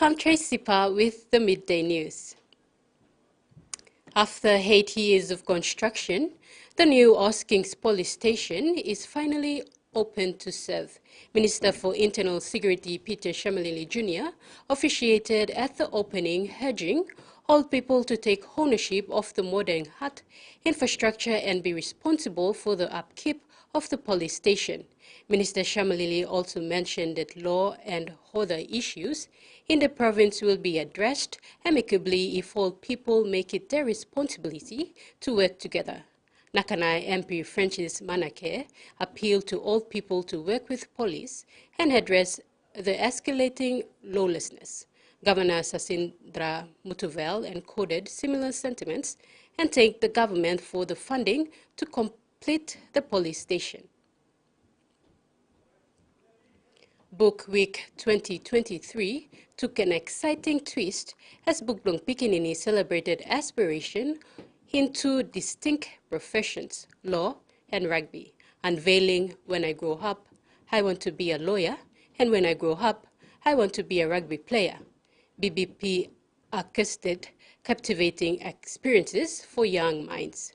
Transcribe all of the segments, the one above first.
I'm Tracy Pa with the Midday News. After 8 years of construction, the new Oskings police station is finally open to serve. Minister for Internal Security Peter Shamalili Jr. officiated at the opening, urging all people to take ownership of the modern hut infrastructure and be responsible for the upkeep of the police station. Minister Shamalili also mentioned that law and other issues in the province will be addressed amicably if all people make it their responsibility to work together. Nakanai MP Francis Manake appealed to all people to work with police and address the escalating lawlessness. Governor Sasindra Mutuvel encoded similar sentiments and thanked the government for the funding to complete the police station. Book Week 2023 took an exciting twist as Buklong Pikinini celebrated aspiration in two distinct professions, law and rugby, unveiling "When I grow up, I want to be a lawyer, and when I grow up, I want to be a rugby player." BBP orchestrated captivating experiences for young minds.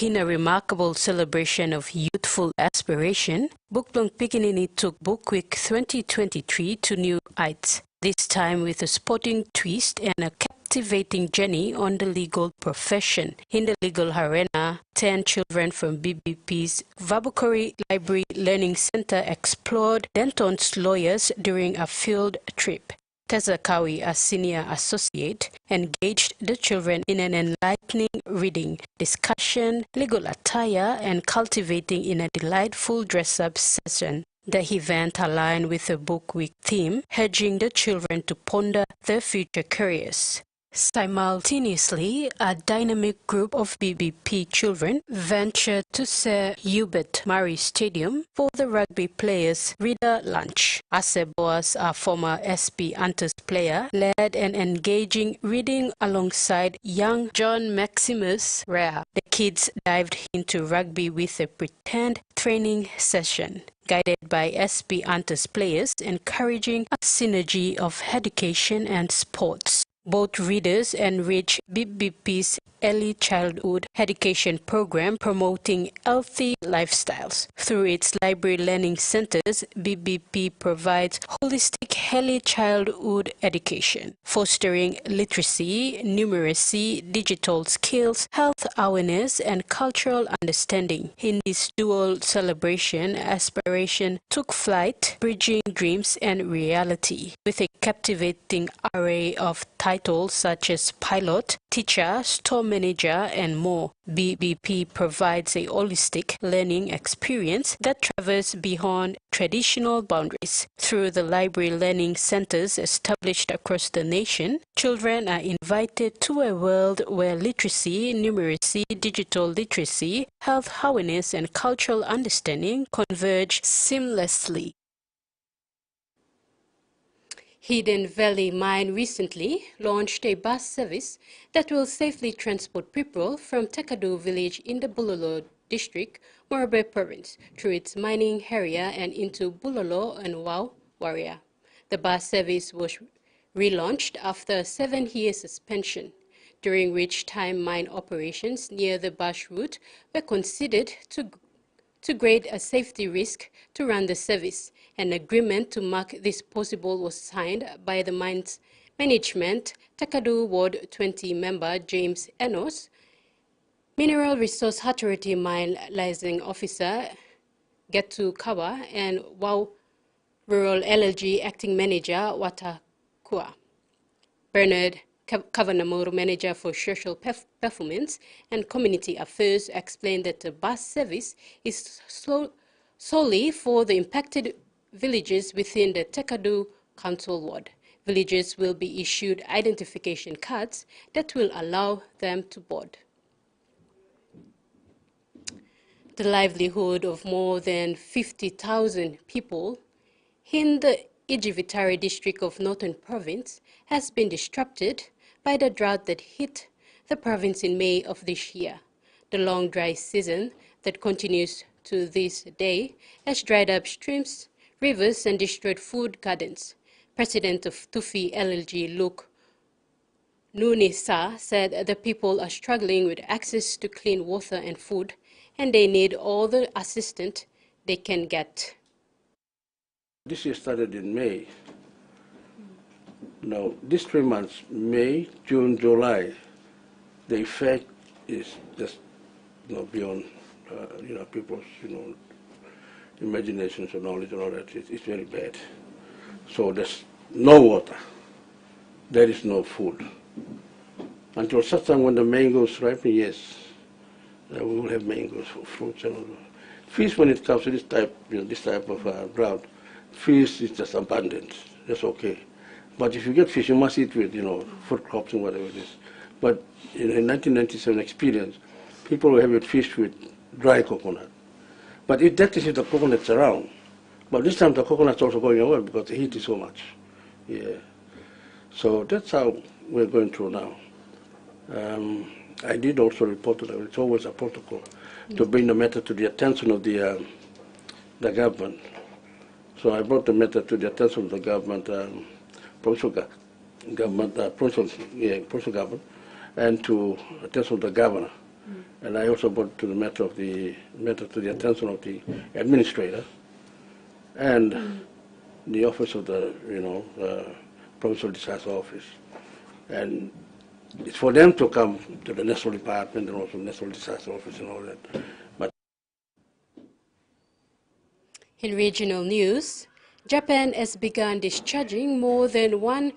In a remarkable celebration of youthful aspiration, Buklong Pikinini took Book Week 2023 to new heights, this time with a sporting twist and a captivating journey on the legal profession. In the legal arena, 10 children from BBP's Vabukori Library Learning Center explored Denton's lawyers during a field trip. Teza Kawi, a senior associate, engaged the children in an enlightening reading, discussion, legal attire, and cultivating in a delightful dress-up session. The event aligned with the Book Week theme, urging the children to ponder their future careers. Simultaneously, a dynamic group of BBP children ventured to Sir Hubert Murray Stadium for the rugby players' reader lunch. Ase Boas, a former SP Antus player, led an engaging reading alongside young John Maximus Rea. The kids dived into rugby with a pretend training session, guided by SP Antus players, encouraging a synergy of education and sports. Both readers enrich BBP's early childhood education program promoting healthy lifestyles. Through its library learning centers, BBP provides holistic early childhood education, fostering literacy, numeracy, digital skills, health awareness, and cultural understanding. In this dual celebration, aspiration took flight, bridging dreams and reality, with a captivating array of titles such as pilot, teacher, store manager, and more. BBP provides a holistic learning experience that traverses beyond traditional boundaries. Through the library learning centers established across the nation, children are invited to a world where literacy, numeracy, digital literacy, health awareness, and cultural understanding converge seamlessly. Hidden Valley Mine recently launched a bus service that will safely transport people from Tekadu village in the Bulolo district, Morobe province, through its mining area and into Bulolo and Wau Waria. The bus service was relaunched after a 7-year suspension, during which time mine operations near the bus route were considered to grade a safety risk to run the service. An agreement to mark this possible was signed by the mine's management, Tekadu Ward 20 member James Enos, Mineral Resource Authority mine licensing officer Getu Kawa, and Wau Rural LLG acting manager Wata Kua. Bernard Kavanamoro, manager for social performance and community affairs, explained that the bus service is solely for the impacted villages within the Tekadu Council Ward. Villagers will be issued identification cards that will allow them to board. The livelihood of more than 50,000 people in the Ijivitari district of Northern Province has been disrupted by the drought that hit the province in May of this year. The long dry season that continues to this day has dried up streams, rivers and destroyed food gardens. President of Tufi LLG, Luke Nunisa, said the people are struggling with access to clean water and food, and they need all the assistance they can get. This year started in May. Now, these 3 months, May, June, July, the effect is just beyond people's imaginations and knowledge and all that. It's very bad. So there's no water. There is no food. Until such time when the mangoes ripen, yes, we will have mangoes for fruits and all that. Fish, when it comes to this type of drought, fish is just abundant. That's okay. But if you get fish, you must eat with, food crops and whatever it is. But in 1997 experience, people will have it fish with dry coconut. But that is if the coconut's around. But this time the coconut's also going away because the heat is so much. Yeah. So that's how we're going through now. I did also report to them. It's always a protocol to bring the matter to the attention of the government. So I brought the matter to the attention of the government, provincial government, and to attention of the governor. And I also brought to the matter to the attention of the administrator and the office of the provincial disaster office. And it's for them to come to the national department and also national disaster office and all that. But in regional news, Japan has begun discharging more than 1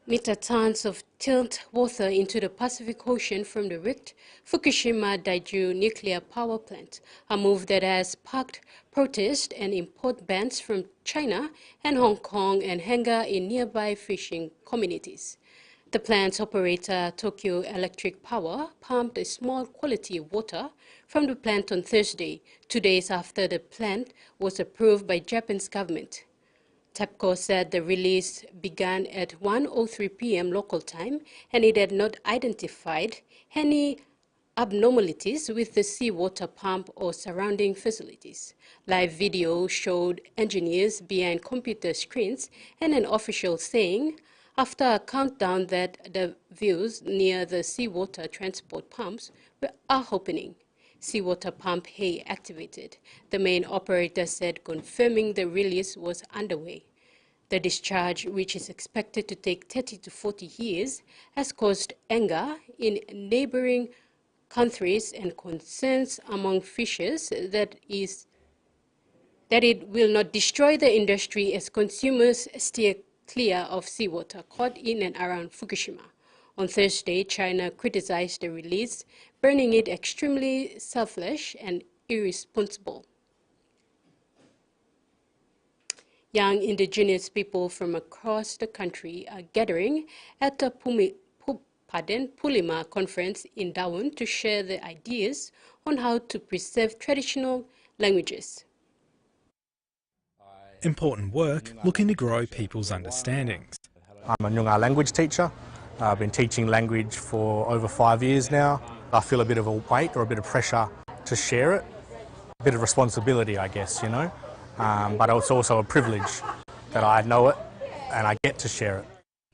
megatons of tilt water into the Pacific Ocean from the wrecked Fukushima Daiju nuclear power plant, a move that has sparked protests and import bans from China and Hong Kong and anger in nearby fishing communities. The plant's operator, Tokyo Electric Power, pumped a small quantity of water from the plant on Thursday, 2 days after the plant was approved by Japan's government. TEPCO said the release began at 1:03 p.m. local time, and it had not identified any abnormalities with the seawater pump or surrounding facilities. Live video showed engineers behind computer screens and an official saying, after a countdown, that the views near the seawater transport pumps are opening. Seawater pump A activated, the main operator said, confirming the release was underway. The discharge, which is expected to take 30 to 40 years, has caused anger in neighboring countries and concerns among fishers that it will not destroy the industry as consumers steer clear of seawater caught in and around Fukushima. On Thursday, China criticized the release, burning it extremely selfish and irresponsible. Young indigenous people from across the country are gathering at the Pulima conference in Darwin to share their ideas on how to preserve traditional languages. Important work looking to grow people's understandings. I'm a Noongar language teacher. I've been teaching language for over 5 years now. I feel a bit of a weight or a bit of pressure to share it. A bit of responsibility, I guess, but it's also a privilege that I know it and I get to share it.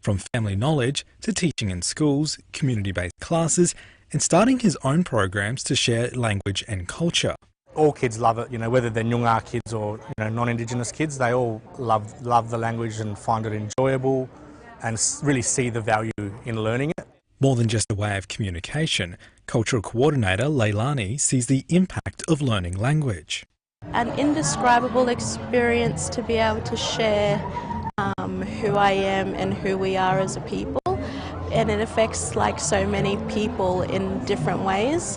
From family knowledge to teaching in schools, community-based classes, and starting his own programs to share language and culture. All kids love it, whether they're Noongar kids or non-Indigenous kids, they all love the language and find it enjoyable and really see the value in learning it. More than just a way of communication, Cultural Coordinator Leilani sees the impact of learning language. An indescribable experience to be able to share who I am and who we are as a people, and it affects so many people in different ways.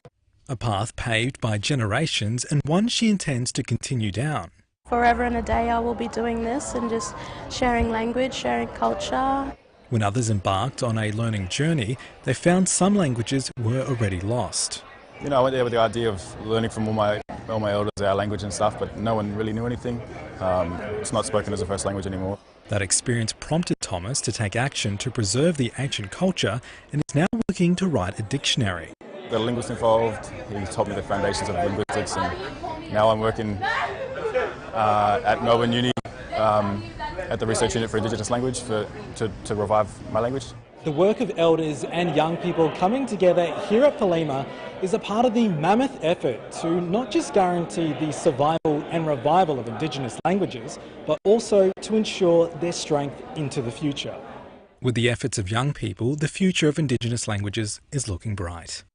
A path paved by generations and one she intends to continue down. Forever and a day I will be doing this and just sharing language, sharing culture. When others embarked on a learning journey, they found some languages were already lost. I went there with the idea of learning from all my elders, our language and stuff, but no one really knew anything. It's not spoken as a first language anymore. That experience prompted Thomas to take action to preserve the ancient culture and is now working to write a dictionary. Got a linguist involved, he taught me the foundations of linguistics, and now I'm working at Melbourne Uni at the Research Unit for Indigenous Language to revive my language. The work of elders and young people coming together here at Palima is a part of the mammoth effort to not just guarantee the survival and revival of Indigenous languages, but also to ensure their strength into the future. With the efforts of young people, the future of Indigenous languages is looking bright.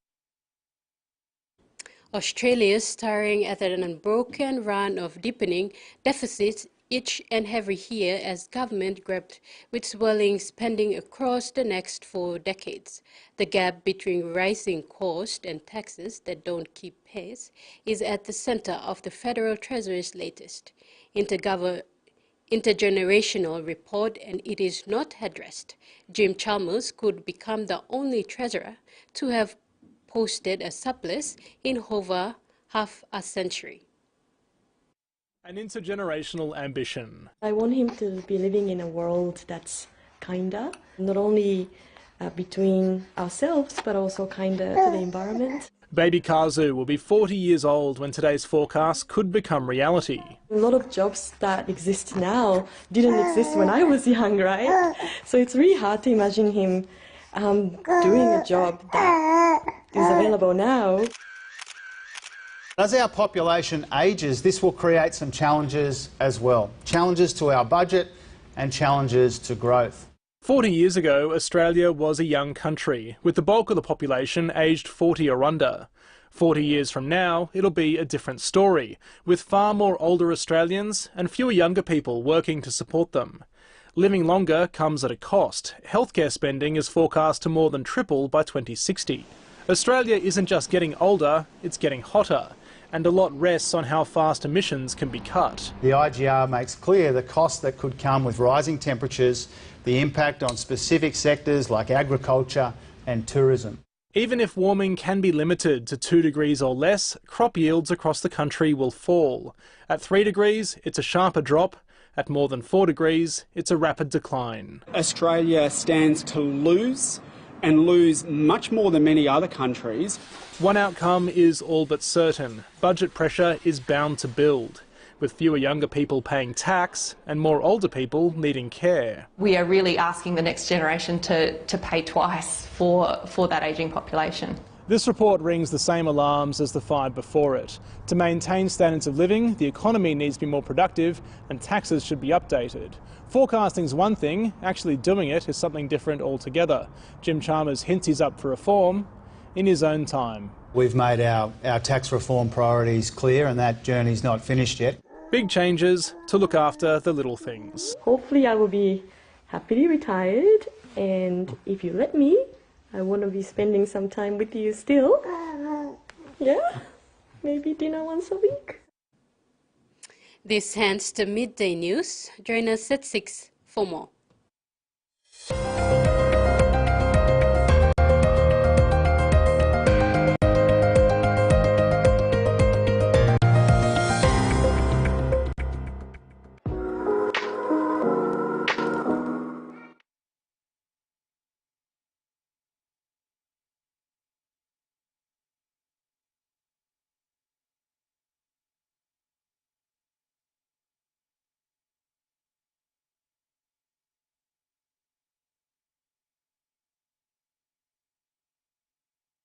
Australia is staring at an unbroken run of deepening deficits each and every year as government grapples with swelling spending across the next 4 decades. The gap between rising costs and taxes that don't keep pace is at the center of the Federal Treasury's latest intergenerational report, and it is not addressed. Jim Chalmers could become the only treasurer to have posted a surplus in over half a century. An intergenerational ambition. I want him to be living in a world that's kinder, not only between ourselves, but also kinder to the environment. Baby Kazu will be 40 years old when today's forecast could become reality. A lot of jobs that exist now didn't exist when I was young, right? So it's really hard to imagine him doing a job that is available now. As our population ages, this will create some challenges as well. Challenges to our budget and challenges to growth. 40 years ago, Australia was a young country, with the bulk of the population aged 40 or under. 40 years from now, it'll be a different story, with far more older Australians and fewer younger people working to support them. Living longer comes at a cost. Healthcare spending is forecast to more than triple by 2060. Australia isn't just getting older, it's getting hotter, and a lot rests on how fast emissions can be cut. The IGR makes clear the costs that could come with rising temperatures, the impact on specific sectors like agriculture and tourism. Even if warming can be limited to 2 degrees or less, crop yields across the country will fall. At 3 degrees, it's a sharper drop. At more than 4 degrees, it's a rapid decline. Australia stands to lose, and lose much more than many other countries. One outcome is all but certain. Budget pressure is bound to build, with fewer younger people paying tax and more older people needing care. We are really asking the next generation to pay twice for that ageing population. This report rings the same alarms as the 5 before it. To maintain standards of living, the economy needs to be more productive and taxes should be updated. Forecasting's one thing, actually doing it is something different altogether. Jim Chalmers hints he's up for reform in his own time. We've made our tax reform priorities clear, and that journey's not finished yet. Big changes to look after the little things. Hopefully I will be happily retired, and if you let me, I want to be spending some time with you still. Yeah, maybe dinner once a week. This ends the midday news. Join us at 6 for more.